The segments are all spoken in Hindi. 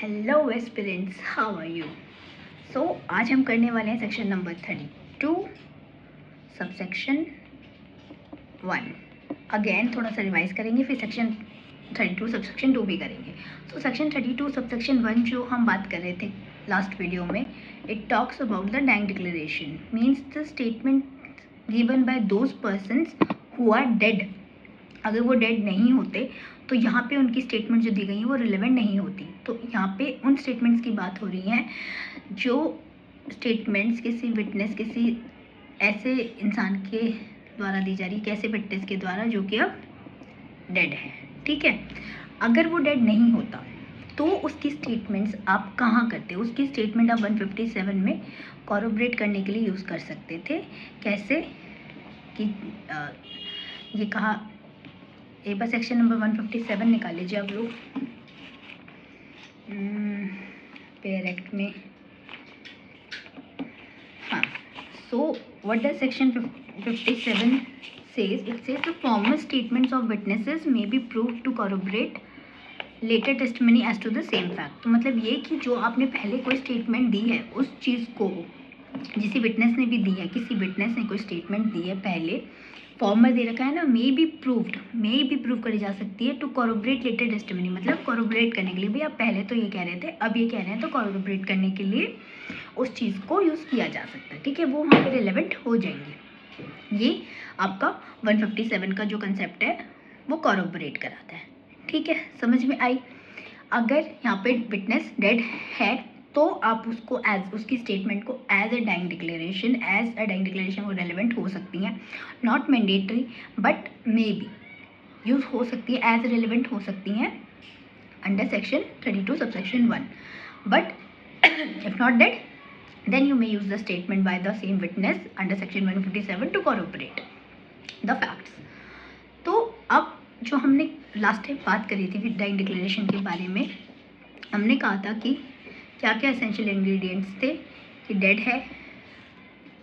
Hello aspirants, how are you. So आज हम करने वाले हैं सेक्शन नंबर 32 सबसेक्शन 1। अगेन थोड़ा सा रिवाइज करेंगे, फिर सेक्शन 32 सबसेक्शन 2 भी करेंगे। सो सेक्शन 32 सबसेक्शन 1 जो हम बात कर रहे थे लास्ट वीडियो में, it talks about the dying declaration, means the statement given by those persons who are dead. अगर वो डेड नहीं होते तो यहाँ पे उनकी स्टेटमेंट जो दी गई है वो रिलेवेंट नहीं होती। तो यहाँ पे उन स्टेटमेंट्स की बात हो रही है जो स्टेटमेंट्स किसी विटनेस, किसी ऐसे इंसान के द्वारा दी जा रही है, कैसे विटनेस के द्वारा जो कि अब डेड है। ठीक है, अगर वो डेड नहीं होता तो उसकी स्टेटमेंट्स आप कहाँ करते? उसकी स्टेटमेंट आप 157 में कॉरोबरेट करने के लिए यूज़ कर सकते थे। कैसे कि ये कहा, एक बार सेक्शन नंबर 157 निकाल लीजिए आप लोग पेयर एक्ट में। हाँ, so what does section 57 says? It says the formal statements of witnesses may be proved to corroborate later testimony as to the same fact. तो मतलब ये कि जो आपने पहले कोई स्टेटमेंट दी है उस चीज़ को जिस विटनेस ने भी दी है, किसी विटनेस ने कोई स्टेटमेंट दी है पहले, फॉर्मल दे रखा है ना, मे बी प्रूव करी जा सकती है टू कॉरोबरेट लेटर टेस्टिमनी, मतलब कॉरोबरेट करने के लिए। भाई आप पहले तो ये कह रहे थे, अब ये कह रहे हैं, तो कॉरोबरेट करने के लिए उस चीज़ को यूज़ किया जा सकता है। ठीक है, वो वहाँ पे रिलेवेंट हो जाएंगी। ये आपका 157 का जो कंसेप्ट है वो कॉरोबरेट कराता है। ठीक है, समझ में आई। अगर यहाँ पे विटनेस डेड है तो आप उसको एज उसकी स्टेटमेंट को एज अ डैंग डिक्लेरेशन वो रेलिवेंट हो सकती हैं। Not mandatory but may be use हो सकती है, एज रेलिवेंट हो सकती हैं under section 32 subsection 1। But if not dead then you may use the statement by the same witness under section 157 to corroborate the facts। तो अब जो हमने लास्ट टाइम बात करी थी डैंग डिक्लेरेशन के बारे में, हमने कहा था कि क्या क्या एसेंशियल इंग्रेडिएंट्स थे कि डेड है,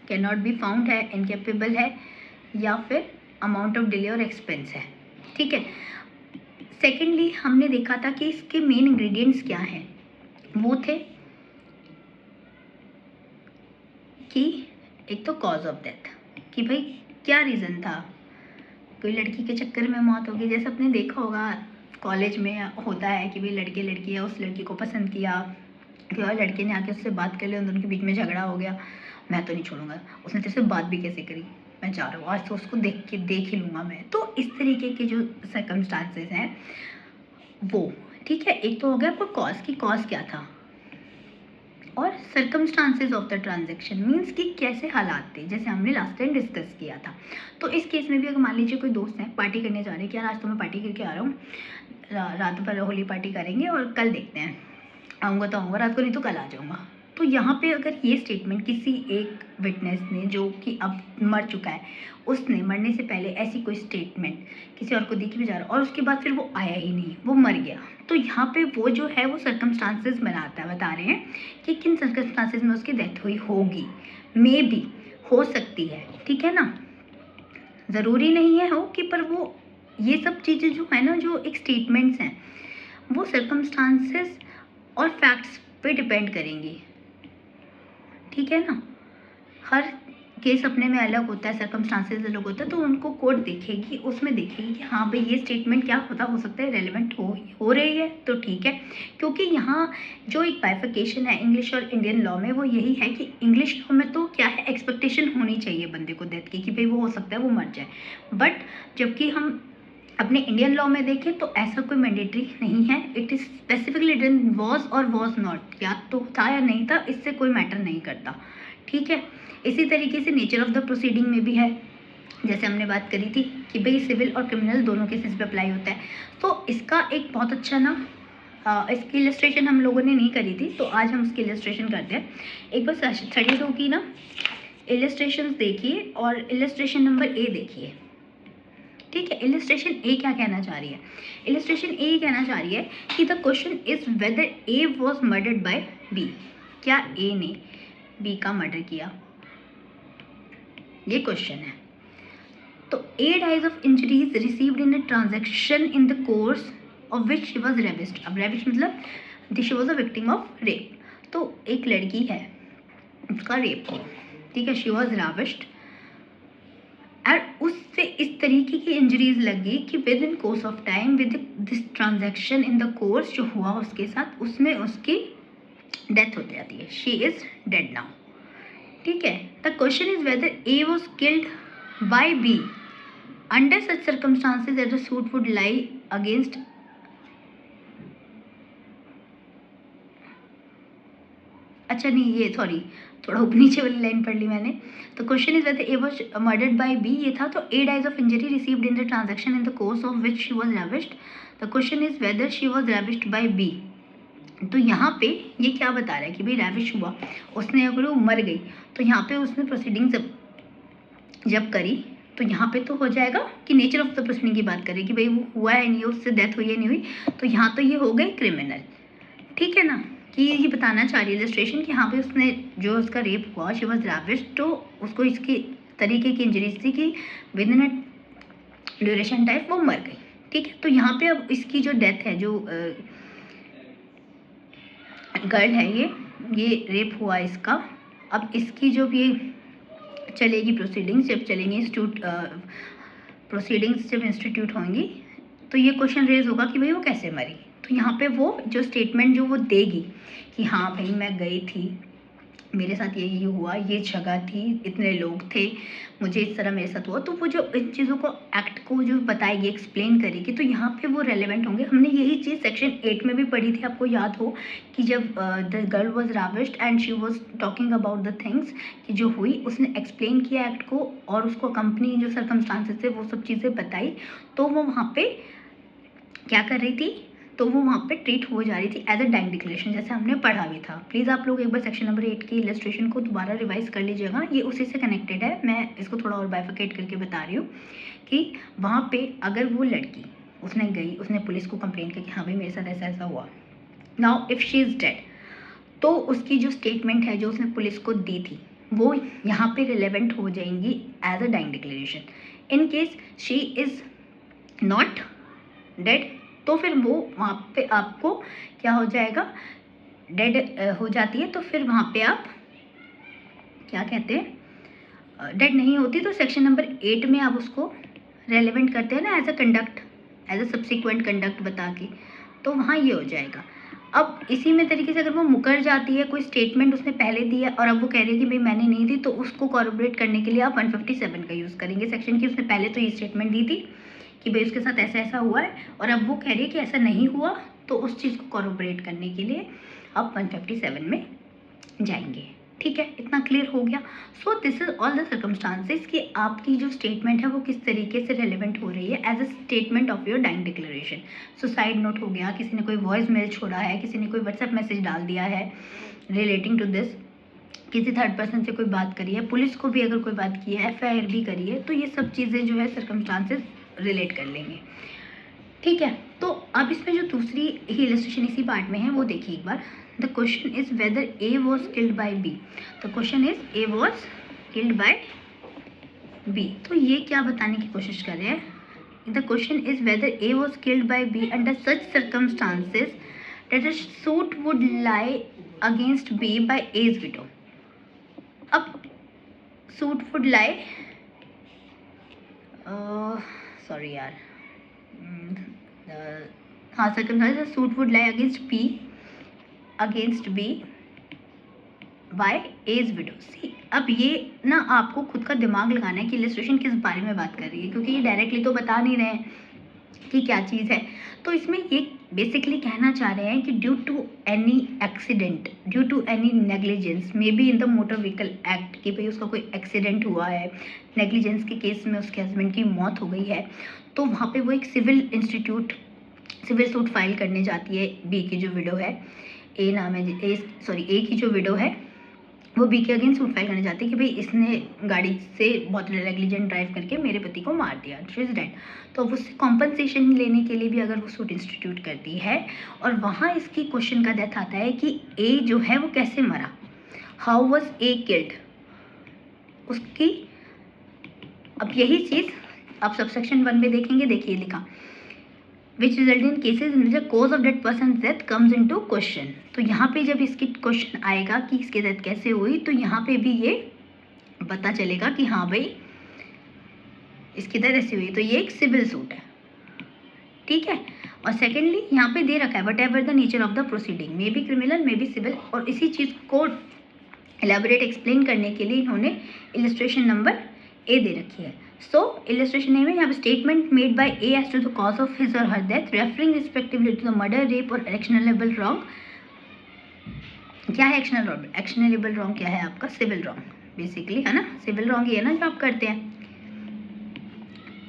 कैन नॉट बी फाउंड है, इनकेपेबल है, या फिर अमाउंट ऑफ डिले और एक्सपेंस है। ठीक है, सेकेंडली हमने देखा था कि इसके मेन इंग्रेडिएंट्स क्या हैं। वो थे कि एक तो कॉज ऑफ डेथ, कि भाई क्या रीज़न था, कोई लड़की के चक्कर में मौत होगी, जैसे आपने देखा होगा कॉलेज में होता है कि भाई लड़के लड़की है, उस लड़की को पसंद किया, कि और लड़के ने आके उससे बात कर ली, उन दोनों के बीच में झगड़ा हो गया, मैं तो नहीं छोड़ूंगा, उसने तेरे से बात भी कैसे करी, मैं चाह रहा हूँ आज तो उसको देख ही लूँगा मैं। तो इस तरीके के जो सर्कमस्टांसेस हैं वो, ठीक है। एक तो हो गया आपको कॉज की, कॉज क्या था, और circumstances of the transaction means कि कैसे हालात थे, जैसे हमने लास्ट टाइम डिस्कस किया था। तो इस केस में भी अगर मान लीजिए कोई दोस्त है, पार्टी करने जा रहे हैं कि यार आज तो मैं पार्टी करके आ रहा हूँ, रात भर होली पार्टी करेंगे और कल देखते हैं, आऊँगा तो आऊँगा, रात को नहीं तो कल आ जाऊँगा। तो यहाँ पे अगर ये स्टेटमेंट किसी एक विटनेस ने जो कि अब मर चुका है, उसने मरने से पहले ऐसी कोई स्टेटमेंट किसी और को दी कि भी जा रहा, और उसके बाद फिर वो आया ही नहीं, वो मर गया, तो यहाँ पे वो जो है वो सर्कमस्टांसेस बता रहे हैं कि किन सर्कमस्टांसेस में उसकी डेथ हुई होगी। मे बी हो सकती है, ठीक है ना, ज़रूरी नहीं है हो कि, पर वो ये सब चीज़ें जो है ना, जो एक स्टेटमेंट्स हैं वो सर्कमस्टांसेस और फैक्ट्स पे डिपेंड करेंगी। ठीक है ना, हर केस अपने में अलग होता है, सर्कमस्टांसेस अलग होता है, तो उनको कोर्ट देखेगी, उसमें देखेगी कि हाँ भाई ये स्टेटमेंट क्या हो सकता है, रेलेवेंट हो रही है तो ठीक है। क्योंकि यहाँ जो एक बाइफिकेशन है इंग्लिश और इंडियन लॉ में वो यही है कि इंग्लिश लॉ में तो क्या है, एक्सपेक्टेशन होनी चाहिए बंदे को डेथ की कि भाई वो हो सकता है वो मर जाए, बट जबकि हम अपने इंडियन लॉ में देखें तो ऐसा कोई मैंडेटरी नहीं है। It is specifically written was और वॉज नॉट, या तो था या नहीं था, इससे कोई मैटर नहीं करता। ठीक है, इसी तरीके से नेचर ऑफ द प्रोसीडिंग में भी है, जैसे हमने बात करी थी कि भाई सिविल और क्रिमिनल दोनों केसेस पे अप्लाई होता है। तो इसका एक बहुत अच्छा ना इसकी इलस्ट्रेशन हम लोगों ने नहीं करी थी, तो आज हम उसकी इलस्ट्रेशन करते हैं। एक बार 32 की ना इलस्ट्रेशन देखिए और इलस्ट्रेशन नंबर ए देखिए। ठीक है, इलस्ट्रेशन ए क्या कहना चाह रही है? इलस्ट्रेशन ए कहना चाह रही है कि the question is whether A was murdered by B, क्या ए ने बी का मर्डर किया, ये क्वेश्चन है। तो A dies of injuries received in a transaction in the course of which she was ravished. अब रेविस्ड मतलब she was a victim of rape. तो एक लड़की है, उसका रेप हुआ, ठीक है, शी वॉज राविश्ड, और उससे इस तरीके की इंजरीज लगी कि with in course of time, with this transaction in the course जो हुआ उसके साथ, उसमें उसकी डेथ हो जाती है। शी इज डेड नाउ, ठीक है। The question is whether A was killed by B under such circumstances that the suit would lie against. अच्छा नहीं, ये सॉरी, थोड़ा ऊपर नीचे वाली लाइन पढ़ ली मैंने। तो question is whether A was murdered by B, ये था, तो A dies of injury received in the transaction in the course of which she was ravished. The question is whether she was ravished by B. तो यहाँ पे ये क्या बता रहा है कि भाई रेविश हुआ, उसने अगर वो मर गई तो यहाँ पे उसने प्रोसीडिंग जब करी तो यहाँ पे तो हो जाएगा कि नेचर ऑफ द प्रोसीडिंग की बात करें कि भाई वो हुआ है नहीं, उससे डेथ हुई है नहीं हुई, तो यहाँ तो ये हो गए क्रिमिनल, ठीक है ना। कि ये बताना चाह रही है इलस्ट्रेशन कि यहाँ पे उसने जो उसका रेप हुआ, शी वॉज रेविश्ड, तो उसको इसकी तरीके की इंजरीज थी कि with in a duration type वो मर गई, ठीक है। तो यहाँ पे अब इसकी जो डेथ है, जो गर्ल है, ये रेप हुआ इसका, अब इसकी जो भी चलेगी प्रोसीडिंग्स, जब चलेंगी इंस्टीट्यूट प्रोसीडिंग्स जब इंस्टीट्यूट होंगी, तो ये क्वेश्चन रेज होगा कि भाई वो कैसे मरी। तो यहाँ पे वो जो स्टेटमेंट जो वो देगी कि हाँ भाई मैं गई थी, मेरे साथ यही हुआ, ये जगह थी, इतने लोग थे, मुझे इस तरह मेरे साथ हुआ, तो वो जो इन चीज़ों को एक्ट को जो बताएगी, एक्सप्लेन करेगी, तो यहाँ पे वो रेलेवेंट होंगे। हमने यही चीज़ सेक्शन 8 में भी पढ़ी थी, आपको याद हो कि जब the girl was ravished and she was talking about the things कि जो हुई, उसने एक्सप्लेन किया एक्ट को और उसको कंपनी जो सर्कमस्टांसेस थे वो सब चीज़ें बताई, तो वो वहाँ पे क्या कर रही थी, तो वो वहाँ पे ट्रीट हो जा रही थी एज अ डाइंग डिक्लेरेशन, जैसे हमने पढ़ा भी था। प्लीज़ आप लोग एक बार सेक्शन नंबर 8 की इलस्ट्रेशन को दोबारा रिवाइज कर लीजिएगा, ये उसी से कनेक्टेड है, मैं इसको थोड़ा और बाइफिकेट करके बता रही हूँ कि वहाँ पे अगर वो लड़की उसने गई, उसने पुलिस को कंप्लेन की कि हाँ भाई मेरे साथ ऐसा ऐसा हुआ, now if she is dead, तो उसकी जो स्टेटमेंट है जो उसने पुलिस को दी थी वो यहाँ पे रिलेवेंट हो जाएंगी as a dying declaration. In case she is not dead, तो फिर वो वहाँ पे आपको क्या हो जाएगा, डेड हो जाती है, तो फिर वहाँ पे आप क्या कहते हैं, डेड नहीं होती, तो सेक्शन नंबर 8 में आप उसको रेलेवेंट करते हैं ना as a conduct, as a subsequent conduct बता के, तो वहाँ ये हो जाएगा। अब इसी में तरीके से अगर वो मुकर जाती है, कोई स्टेटमेंट उसने पहले दी है और अब वो कह रही है कि भाई मैंने नहीं दी, तो उसको कॉर्पोरेट करने के लिए आप 157 का यूज़ करेंगे सेक्शन की। उसने पहले तो ये स्टेटमेंट दी थी कि भाई उसके साथ ऐसा ऐसा हुआ है और अब वो कह रही है कि ऐसा नहीं हुआ, तो उस चीज़ को कॉर्पोरेट करने के लिए आप 157 में जाएंगे, ठीक है। इतना क्लियर हो गया। So this is all the circumstances कि आपकी जो स्टेटमेंट है वो किस तरीके से रेलेवेंट हो रही है as a statement of your dying declaration. Suicide note हो गया, किसी ने कोई वॉइस मेल छोड़ा है, किसी ने कोई व्हाट्सएप मैसेज डाल दिया है रिलेटिंग टू दिस, किसी थर्ड पर्सन से कोई बात करी है, पुलिस को भी अगर कोई बात की है, FIR भी करी है, तो ये सब चीज़ें जो है सर्कमस्टांसेस रिलेट कर लेंगे, ठीक है। तो अब इसमें जो दूसरी ही इलस्ट्रेशन इसी पार्ट में है वो देखिए एक बार। The question is whether A was killed by B. The question is A was killed by B, तो ये क्या बताने की कोशिश कर रहे हैं। The question is whether A was killed by B under such circumstances that a suit would lie against B by A's widow. अब सूट वुड लाई, सॉरी यार, हाँ circumstances suit would lie against B by A's widow. सी, अब ये ना आपको खुद का दिमाग लगाना है कि इलस्ट्रेशन किस बारे में बात कर रही है, क्योंकि ये डायरेक्टली तो बता नहीं रहे हैं कि क्या चीज़ है। तो इसमें ये बेसिकली कहना चाह रहे हैं कि due to any accident, due to any negligence, may be in the motor vehicle act, कि भाई उसका कोई एक्सीडेंट हुआ है, नेग्लिजेंस के केस में उसके हस्बैंड की मौत हो गई है, तो वहाँ पे वो एक सिविल सूट फाइल करने जाती है। बी की जो विडो है, ए नाम है, ए की जो विडो है वो बी के अगेंस्ट सूट फाइल करने जाती है कि भाई इसने गाड़ी से बहुत नेग्लिजेंट ड्राइव करके मेरे पति को मार दिया, शी इज डेड। तो अब उससे कॉम्पनसेशन लेने के लिए भी अगर वो सूट इंस्टीट्यूट करती है, और वहाँ इसकी क्वेश्चन का डेथ आता है कि ए जो है वो कैसे मरा, हाउ वॉज ए किल्ड, उसकी। अब यही चीज़ आप सबसेक्शन 1 में देखेंगे, देखिए लिखा which result in cases in which cause of that person death comes into question. तो यहाँ पे जब इसकी क्वेश्चन आएगा कि इसकी डेथ कैसे हुई, तो यहाँ पे भी ये पता चलेगा कि हाँ भाई इसकी डेथ ऐसी हुई, तो ये एक सिविल सूट है, ठीक है। और सेकेंडली यहाँ पे दे रखा है whatever the nature of the proceeding, may be criminal may be civil, और इसी चीज़ को एलेबोरेट एक्सप्लेन करने के लिए इन्होंने इलस्ट्रेशन नंबर ए दे रखी है। सो इलस्ट्रेशन ए में यहाँ पे statement made by A as to the cause of his और her death referring respectively to the murder, rape और एक्शनेबल रॉन्ग। क्या है एक्शनेबल रॉन्ग? क्या है आपका सिविल रॉन्ग बेसिकली, है ना। सिविल रॉन्ग ही है ना जो आप करते हैं,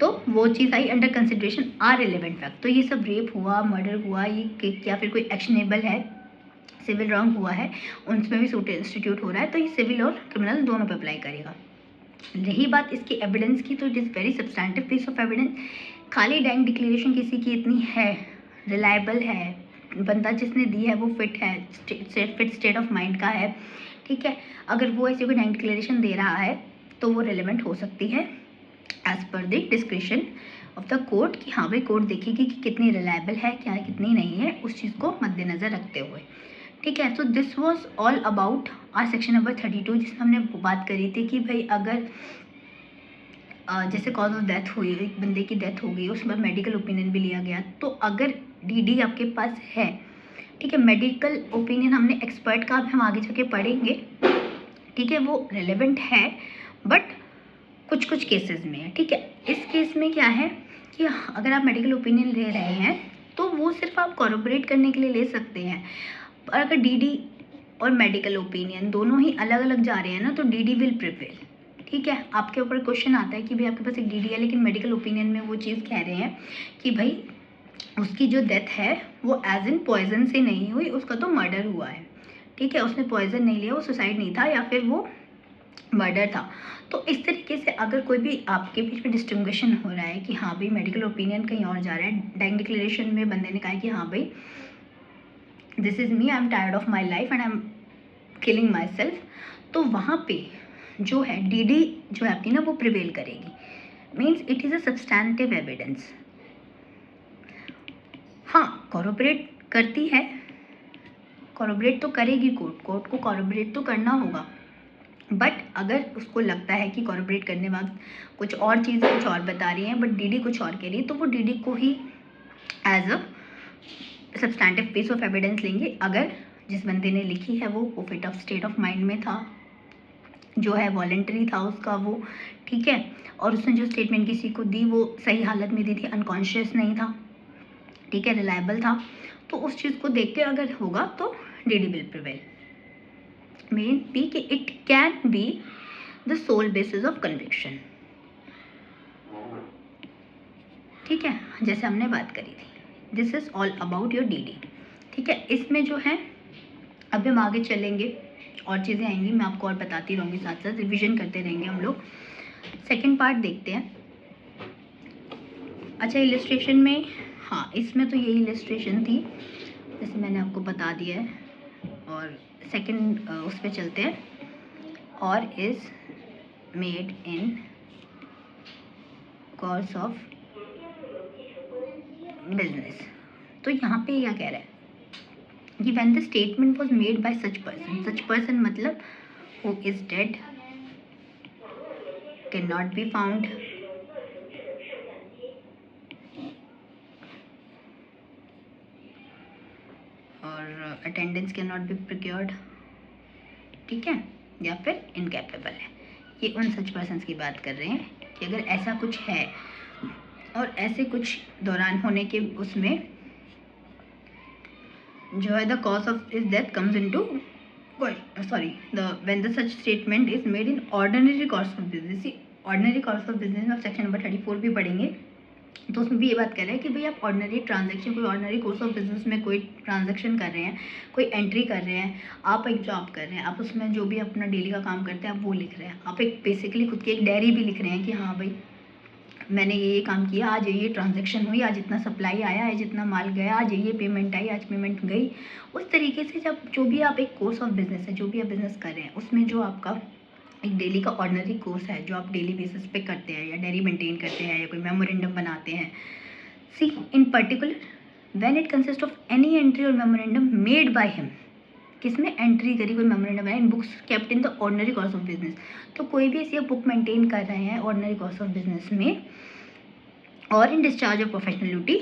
तो वो चीज़ आई under consideration are relevant fact. तो ये सब रेप हुआ, मर्डर हुआ, ये या फिर कोई एक्शनेबल है, सिविल रॉन्ग हुआ है, उनमें भी सूट इंस्टीट्यूट हो रहा है, तो ये सिविल और क्रिमिनल दोनों पे अप्लाई करेगा। रही बात इसकी एविडेंस की, तो it is very substantive piece of evidence. खाली डैंग डिक्लेरेशन किसी की इतनी है, रिलायबल है, बंदा जिसने दी है वो फिट है, फिट स्टेट ऑफ माइंड का है, ठीक है। अगर वो ऐसी कोई डैंग डिक्लेरेशन दे रहा है तो वो रिलेवेंट हो सकती है एज पर the description of the court, कि हाँ भाई कोर्ट देखेगी कि कितनी रिलायबल है, क्या कितनी नहीं है, उस चीज़ को मद्देनज़र रखते हुए, ठीक है। तो this was all about our section number 32, जिसमें हमने बात करी थी कि भाई अगर जैसे कॉज ऑफ डेथ हुई, एक बंदे की डेथ हो गई, उसके बाद मेडिकल ओपिनियन भी लिया गया, तो अगर डीडी आपके पास है, ठीक है, मेडिकल ओपिनियन हमने एक्सपर्ट का भी हम आगे जाके पढ़ेंगे, ठीक है, वो रेलेवेंट है बट कुछ कुछ केसेस में है, ठीक है। इस केस में क्या है कि अगर आप मेडिकल ओपिनियन ले रहे हैं तो वो सिर्फ आप कॉरोबरेट करने के लिए ले सकते हैं, और अगर डीडी और मेडिकल ओपिनियन दोनों ही अलग अलग जा रहे हैं ना, तो डीडी विल प्रिवेल, ठीक है। आपके ऊपर क्वेश्चन आता है कि भाई आपके पास एक डीडी है लेकिन मेडिकल ओपिनियन में वो चीज़ कह रहे हैं कि भाई उसकी जो डेथ है वो एज इन पॉइजन से नहीं हुई, उसका तो मर्डर हुआ है, ठीक है, उसने पॉइजन नहीं लिया, वो सुसाइड नहीं था या फिर वो मर्डर था। तो इस तरीके से अगर कोई भी आपके बीच में डिस्टिंग्विशन हो रहा है कि हाँ भाई मेडिकल ओपिनियन कहीं और जा रहा है, डैंग डिक्लेरेशन में बंदे ने कहा कि हाँ भाई this is me, I am tired of my life and I am killing my self, तो वहाँ पे जो है डीडी जो है आपकी ना वो प्रिवेल करेगी, means it is a substantive evidence. हाँ कॉरोबरेट करती है, कॉरोबरेट तो करेगी कोर्ट को कॉरोबरेट तो करना होगा, बट अगर उसको लगता है कि कॉरोबरेट करने वक्त कुछ और चीज़ें कुछ और बता रही हैं बट डीडी कुछ और कह रही है, तो वो डीडी को ही as a substantive piece of evidence लेंगे अगर जिस बंदे ने लिखी है वो fit of state of mind में था, जो है वॉलेंटरी था उसका वो, ठीक है, और उसने जो स्टेटमेंट किसी को दी वो सही हालत में दी थी, अनकॉन्शियस नहीं था, ठीक है, रिलायबल था, तो उस चीज़ को देख के अगर होगा तो DD will prevail. Main be कि it can be the sole basis of conviction, ठीक है, जैसे हमने बात करी थी। This is all about your DD, ठीक है। इसमें जो है अभी हम आगे चलेंगे और चीज़ें आएंगी, मैं आपको और बताती रहूँगी, साथ साथ रिविजन करते रहेंगे हम लोग। सेकेंड पार्ट देखते हैं। अच्छा इलस्ट्रेशन में, हाँ इसमें तो यही इलस्ट्रेशन थी जैसे मैंने आपको बता दिया है, और सेकेंड उस पर चलते हैं, और is made in course of business. तो यहाँ पे क्या कह रहा है कि when the statement was made by such person मतलब who is dead, cannot be found, और अटेंडेंस कैनॉट बी प्रोक्योर्ड, ठीक है, या फिर इनकैपेबल है। ये उन सच पर्सन्स की बात कर रहे हैं कि अगर ऐसा कुछ है और ऐसे कुछ दौरान होने के उसमें जो है the cause of is death comes into when the such statement is made in ordinary course of business। Ordinary course of business में आप सेक्शन नंबर 34 भी पढ़ेंगे, तो उसमें भी ये बात कर रहे हैं कि भाई आप ऑर्डिनरी ट्रांजैक्शन, कोई ऑर्डिनरी कोर्स ऑफ बिजनेस में कोई ट्रांजैक्शन कर रहे हैं, कोई एंट्री कर रहे हैं, आप एक जॉब कर रहे हैं, आप उसमें जो भी अपना डेली का काम करते हैं आप वो लिख रहे हैं, आप एक बेसिकली खुद की एक डायरी भी लिख रहे हैं कि हाँ भाई मैंने ये काम किया, आज ये ट्रांजैक्शन हुई, आज इतना सप्लाई आया, आज इतना माल गया, आज ये पेमेंट आई, आज पेमेंट गई। उस तरीके से जब जो भी आप एक कोर्स ऑफ बिजनेस है, जो भी आप बिज़नेस कर रहे हैं, उसमें जो आपका एक डेली का ऑर्डिनरी कोर्स है जो आप डेली बेसिस पे करते हैं, या डायरी मेंटेन करते हैं, या कोई मेमोरेंडम बनाते हैं, see in particular when it consist of any entry और मेमोरेंडम मेड बाय हिम, किसने एंट्री करी, कोई मेमोरेंडम है in books kept in the ordinary course of business, तो कोई भी ऐसी बुक मेंटेन कर रहे हैं ऑर्डिनरी कोर्स ऑफ बिजनेस में, और इन discharge of professional duty,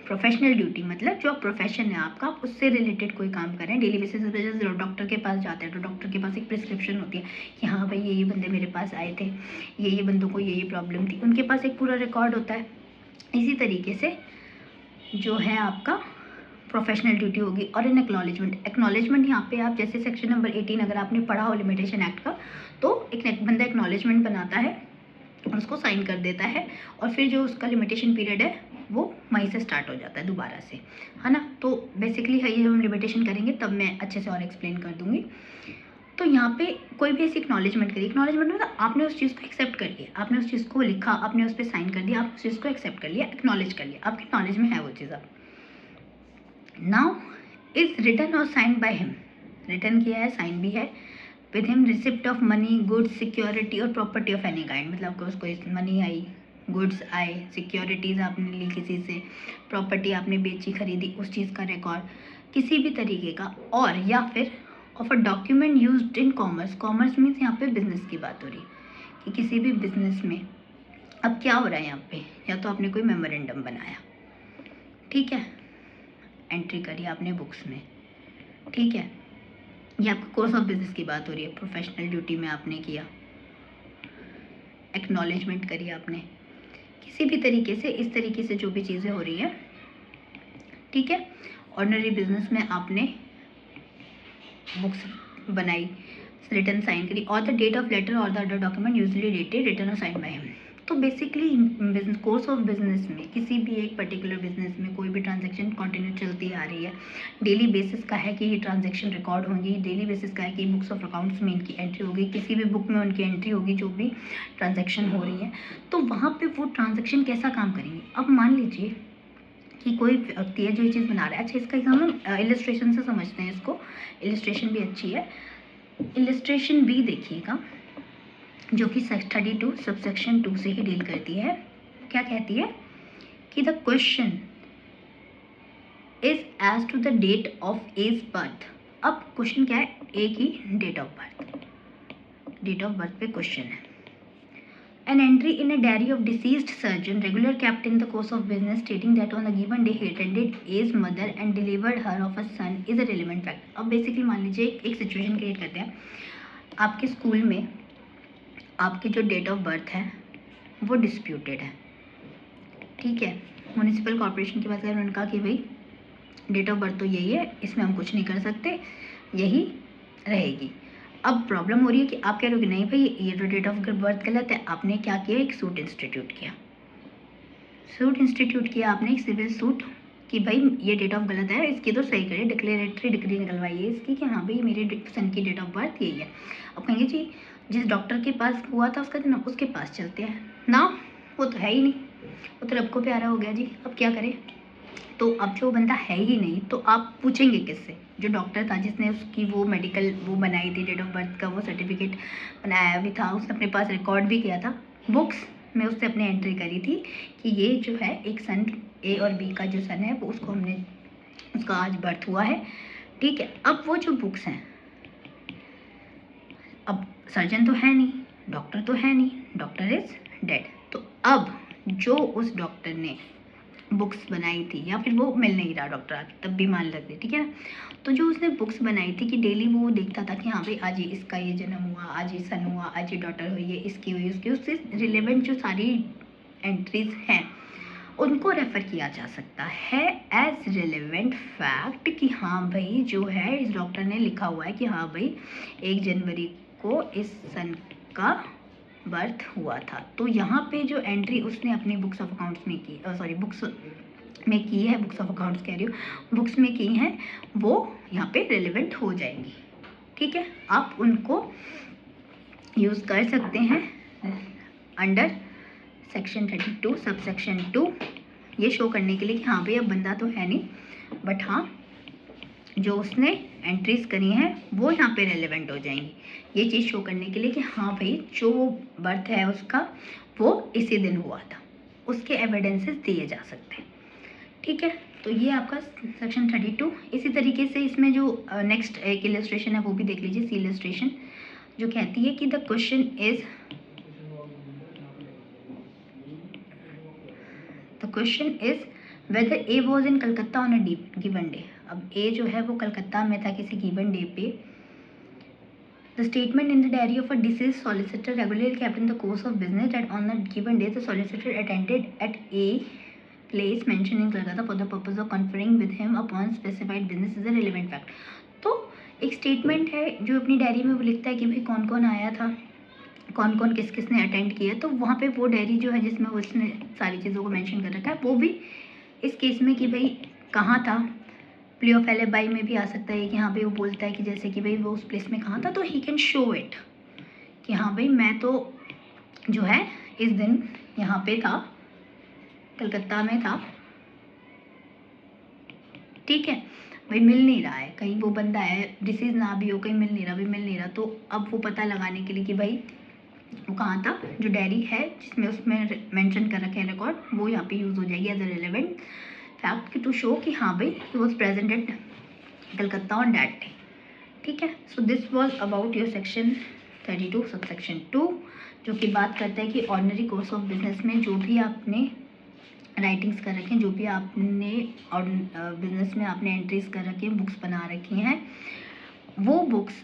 professional duty मतलब जो प्रोफेशन है आपका, आप उससे रिलेटेड कोई काम कर रहे हैं डेली बेसिस पे, जैसे डॉक्टर के पास जाते हैं तो डॉक्टर के पास एक प्रिस्क्रिप्शन होती है कि हाँ भाई ये बंदे मेरे पास आए थे, ये बंदों को ये प्रॉब्लम थी, उनके पास एक पूरा रिकॉर्ड होता है। इसी तरीके से जो है आपका प्रोफेशनल ड्यूटी होगी। और इन एक्नॉलेजमेंट यहाँ पे आप जैसे सेक्शन नंबर 18 अगर आपने पढ़ा हो लिमिटेशन एक्ट का, तो एक बंदा एक्नॉलेजमेंट बनाता है और उसको साइन कर देता है, और फिर जो उसका लिमिटेशन पीरियड है वो वहीं से स्टार्ट हो जाता है दोबारा से, है ना। तो बेसिकली है ये, जब हम लिमिटेशन करेंगे तब मैं अच्छे से और एक्सप्लेन कर दूँगी। तो यहाँ पे कोई भी ऐसी एक्नॉलेजमेंट करी, एक्नॉलेजमेंट मतलब आपने उस चीज़ को एक्सेप्ट कर लिया, आपने उस चीज़ को लिखा, आपने उस पर साइन कर दिया, आप उस चीज़ को एक्सेप्ट कर लिया, एक्नॉलेज कर लिया, आपके नॉलेज में है वो चीज़। अब नाउ इज रिटन और साइन बाय हिम, रिटन किया है, साइन भी है, with him receipt of money, goods, security और प्रॉपर्टी ऑफ एनी काइंड, मतलब आपको उसको मनी आई, गुड्स आए, सिक्योरिटीज़ आपने ली किसी से, प्रॉपर्टी आपने बेची खरीदी, उस चीज़ का रिकॉर्ड किसी भी तरीके का, और या फिर of a document used in commerce, commerce means यहाँ पे बिजनेस की बात हो रही है कि किसी भी बिजनेस में अब क्या हो रहा है यहाँ पे, या तो आपने कोई मेमोरेंडम बनाया, ठीक है, एंट्री करी आपने बुक्स में, ठीक है, ये आपका कोर्स ऑफ बिजनेस की बात हो रही है, प्रोफेशनल ड्यूटी में आपने किया, एक्नॉलेजमेंट करी आपने, किसी भी तरीके से इस तरीके से जो भी चीज़ें हो रही है, ठीक है। ऑर्डिनरी बिजनेस में आपने बुक्स बनाई, रिटर्न साइन करी, और द डेट ऑफ लेटर और the other document usually dated return और साइन बाय हिम। तो basically business course of business में किसी भी एक पर्टिकुलर बिजनेस में कोई भी ट्रांजैक्शन कंटिन्यू चलती आ रही है, डेली बेसिस का है कि ये ट्रांजैक्शन रिकॉर्ड होंगी, डेली बेसिस का है कि बुक्स ऑफ अकाउंट्स में इनकी एंट्री होगी, किसी भी बुक में उनकी एंट्री होगी जो भी ट्रांजैक्शन हो रही है, तो वहाँ पे वो ट्रांजैक्शन कैसा काम करेंगे। अब मान लीजिए कि कोई व्यक्ति है जो ये चीज़ बना रहा है, अच्छा इसका एग्जाम हम इलस्ट्रेशन से समझते हैं इसको, इलस्ट्रेशन भी अच्छी है। इलस्ट्रेशन भी देखिएगा जो कि 32 सबसेक्शन 2 से ही डील करती है, क्या कहती है कि the question is as to the date of as birth. अब क्वेश्चन क्या है, ए की date of birth, date of birth पे क्वेश्चन है। An entry in a diary of deceased surgeon regular kept in the course of business stating that on a given day he attended A's mother and delivered her of a son is a relevant fact। अब बेसिकली मान लीजिए एक सिचुएशन क्रिएट करते हैं, आपके स्कूल में आपकी जो डेट ऑफ बर्थ है वो डिस्प्यूटेड है, ठीक है, म्यूनिसिपल कॉर्पोरेशन की बात करें, उन्होंने कहा कि भाई डेट ऑफ बर्थ तो यही है, इसमें हम कुछ नहीं कर सकते, यही रहेगी। अब प्रॉब्लम हो रही है कि आप कह रहे हो कि नहीं भाई ये तो डेट ऑफ बर्थ गलत है, आपने क्या किया, एक सूट इंस्टीट्यूट किया, सूट इंस्टीट्यूट किया आपने, एक सिविल सूट कि भाई ये डेट ऑफ गलत है, इसकी तो सही करिए, डिक्लेरेटरी डिग्री निकलवाइए इसकी कि हाँ भाई मेरे सन की डेट ऑफ बर्थ यही है। अब कहेंगे जी जिस डॉक्टर के पास हुआ था उसका जन्म उसके पास चलते हैं ना, वो तो है ही नहीं, वो तो रब को प्यारा हो गया जी, अब क्या करें। तो अब जो बंदा है ही नहीं तो आप पूछेंगे किससे, जो डॉक्टर था जिसने उसकी वो मेडिकल वो बनाई थी डेट ऑफ बर्थ का वो सर्टिफिकेट बनाया भी था, उसने अपने पास रिकॉर्ड भी किया था, बुक्स में उसने अपनी एंट्री करी थी कि ये जो है एक सन ए और बी का जो सन है वो उसको हमने उसका आज बर्थ हुआ है, ठीक है। अब वो जो बुक्स हैं, अब सर्जन तो है नहीं, डॉक्टर तो है नहीं, डॉक्टर इज डेड, तो अब जो उस डॉक्टर ने बुक्स बनाई थी या फिर वो मिल नहीं रहा डॉक्टर आके तब भी मान लगती, ठीक है ना, तो जो उसने बुक्स बनाई थी कि डेली वो देखता था कि हाँ भाई आज इसका ये जन्म हुआ, आज ये सन हुआ, आज ये डॉटर हुई है, इसकी हुई, उसकी, उससे रिलेवेंट जो सारी एंट्रीज हैं उनको रेफ़र किया जा सकता है एज रिलेवेंट फैक्ट कि हाँ भाई जो है इस डॉक्टर ने लिखा हुआ है कि हाँ भाई 1 जनवरी को इस सन का बर्थ हुआ था, तो यहाँ पे जो एंट्री उसने अपनी बुक्स ऑफ अकाउंट्स में की, सॉरी बुक्स में की है, बुक्स ऑफ अकाउंट्स कह रही हूँ, बुक्स में की हैं, वो यहाँ पे रिलेवेंट हो जाएंगी, ठीक है। आप उनको यूज़ कर सकते हैं अंडर सेक्शन 32 सब सेक्शन 2 ये शो करने के लिए कि हाँ भाई अब बंदा तो है नहीं, बट हाँ जो उसने एंट्रीज करी हैं वो यहाँ पे रेलेवेंट हो जाएंगी, ये चीज़ शो करने के लिए कि हाँ भाई जो बर्थ है उसका वो इसी दिन हुआ था, उसके एविडेंसेस दिए जा सकते हैं। ठीक है, तो ये आपका सेक्शन 32। इसी तरीके से इसमें जो नेक्स्ट एक इलस्ट्रेशन है वो भी देख लीजिए, सी इलस्ट्रेशन, जो कहती है कि the question is whether A was in Calcutta on a given day. अब ए जो है वो कलकत्ता में था किसी गिवन डे पे। The statement in the diary of a deceased solicitor regularly kept in the course of business that on the given day the solicitor attended at a place mentioned in Kolkata for the purpose of conferring with him upon specified business is a relevant fact। तो एक स्टेटमेंट है जो अपनी डायरी में वो लिखता है कि भाई कौन कौन आया था, कौन कौन किस किस ने अटेंड किया। तो वहाँ पे वो डायरी जो है जिसमें वो उसने सारी चीज़ों को मेंशन कर रखा है, वो भी इस केस में कि भाई कहाँ था। प्ले ऑफ एलिबाई में भी आ सकता है कि हाँ भाई वो बोलता है कि जैसे कि भाई वो उस प्लेस में कहाँ था, तो ही कैन शो इट कि हाँ भाई मैं तो जो है इस दिन यहाँ पे था, कलकत्ता में था। ठीक है, भाई मिल नहीं रहा है, कहीं वो बंदा है डिसीज ना भी हो, कहीं मिल नहीं रहा, भी मिल नहीं रहा, तो अब वो पता लगाने के लिए कि भाई वो कहाँ था, जो डायरी है जिसमें उसमें मेंशन कर रखे हैं रिकॉर्ड, वो यहाँ पे यूज़ हो जाएगी as a relevant fact to show कि हाँ भाई he was present at Calcutta on that day. ठीक है, so this was about your section 32 sub section 2, जो कि बात करता है कि ऑर्डिनरी कोर्स ऑफ बिजनेस में जो भी आपने राइटिंग्स कर रखे हैं, जो भी आपने और बिजनेस में आपने एंट्रीज कर रखी हैं, बुक्स बना रखी हैं, वो बुक्स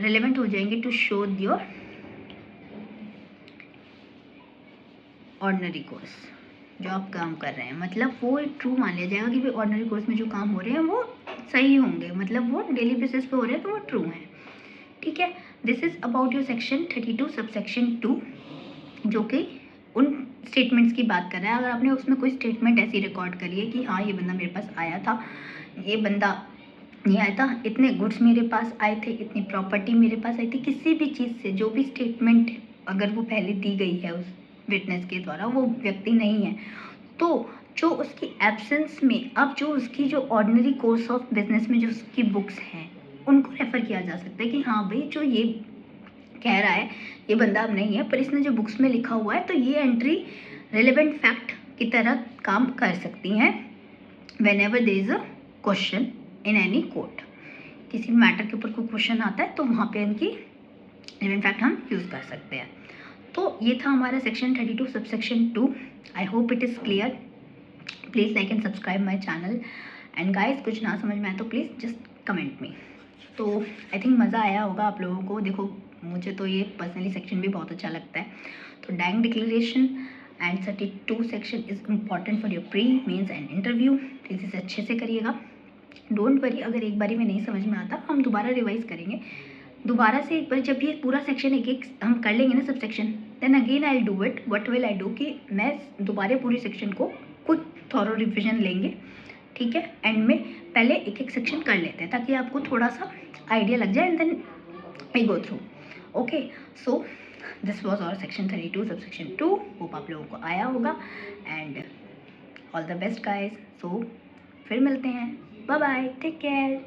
रिलेवेंट हो जाएंगे to show your ordinary course जो आप काम कर रहे हैं। मतलब वो ट्रू मान लिया जाएगा कि भाई ऑर्डिनरी कोर्स में जो काम हो रहे हैं वो सही होंगे, मतलब वो डेली बेसिस पे हो रहे हैं तो वो ट्रू हैं। ठीक है, this is about your section 32 sub section 2, जो कि उन स्टेटमेंट्स की बात कर रहा है। अगर आपने उसमें कोई स्टेटमेंट ऐसी रिकॉर्ड करी है कि हाँ ये बंदा मेरे पास आया था, ये बंदा नहीं आया था, इतने गुड्स मेरे पास आए थे, इतनी प्रॉपर्टी मेरे पास आई थी, किसी भी चीज़ से जो भी स्टेटमेंट अगर वो पहले दी गई है उस विटनेस के द्वारा, वो व्यक्ति नहीं है, तो जो उसकी एब्सेंस में अब जो उसकी जो ऑर्डिनरी कोर्स ऑफ बिजनेस में जो उसकी बुक्स हैं उनको रेफ़र किया जा सकता है कि हाँ भाई जो ये कह रहा है ये बंदा अब नहीं है, पर इसने जो बुक्स में लिखा हुआ है तो ये एंट्री रिलेवेंट फैक्ट की तरह काम कर सकती हैं whenever there is a question in any court. किसी मैटर के ऊपर कोई क्वेश्चन आता है तो वहाँ पे इनकी रिलेवेंट फैक्ट हम यूज़ कर सकते हैं। तो ये था हमारा section 32 sub section 2। I hope it is clear. Please like and subscribe my channel and guys कुछ ना समझ में आए तो प्लीज़ जस्ट कमेंट मी। तो आई थिंक मज़ा आया होगा आप लोगों को। देखो मुझे तो ये पर्सनली सेक्शन भी बहुत अच्छा लगता है। तो dying declaration and 32 section is important for your pre mains and interview. Please इसे अच्छे से करिएगा। डोंट वरी अगर एक बारी में नहीं समझ में आता, हम दोबारा रिवाइज करेंगे। दोबारा से एक बार जब ये पूरा सेक्शन एक एक हम कर लेंगे ना sub section, then again I do it what will I do कि मैं दोबारा पूरे सेक्शन को कुछ थॉरो रिविजन लेंगे। ठीक है, एंड में पहले एक एक सेक्शन कर लेते हैं ताकि आपको थोड़ा सा आइडिया लग जाए and then I go through. Okay, so this was our section 32 sub section 2। Hope आप लोगों को आया होगा and all the best guys. So फिर मिलते हैं, बाय बाय, टेक केयर।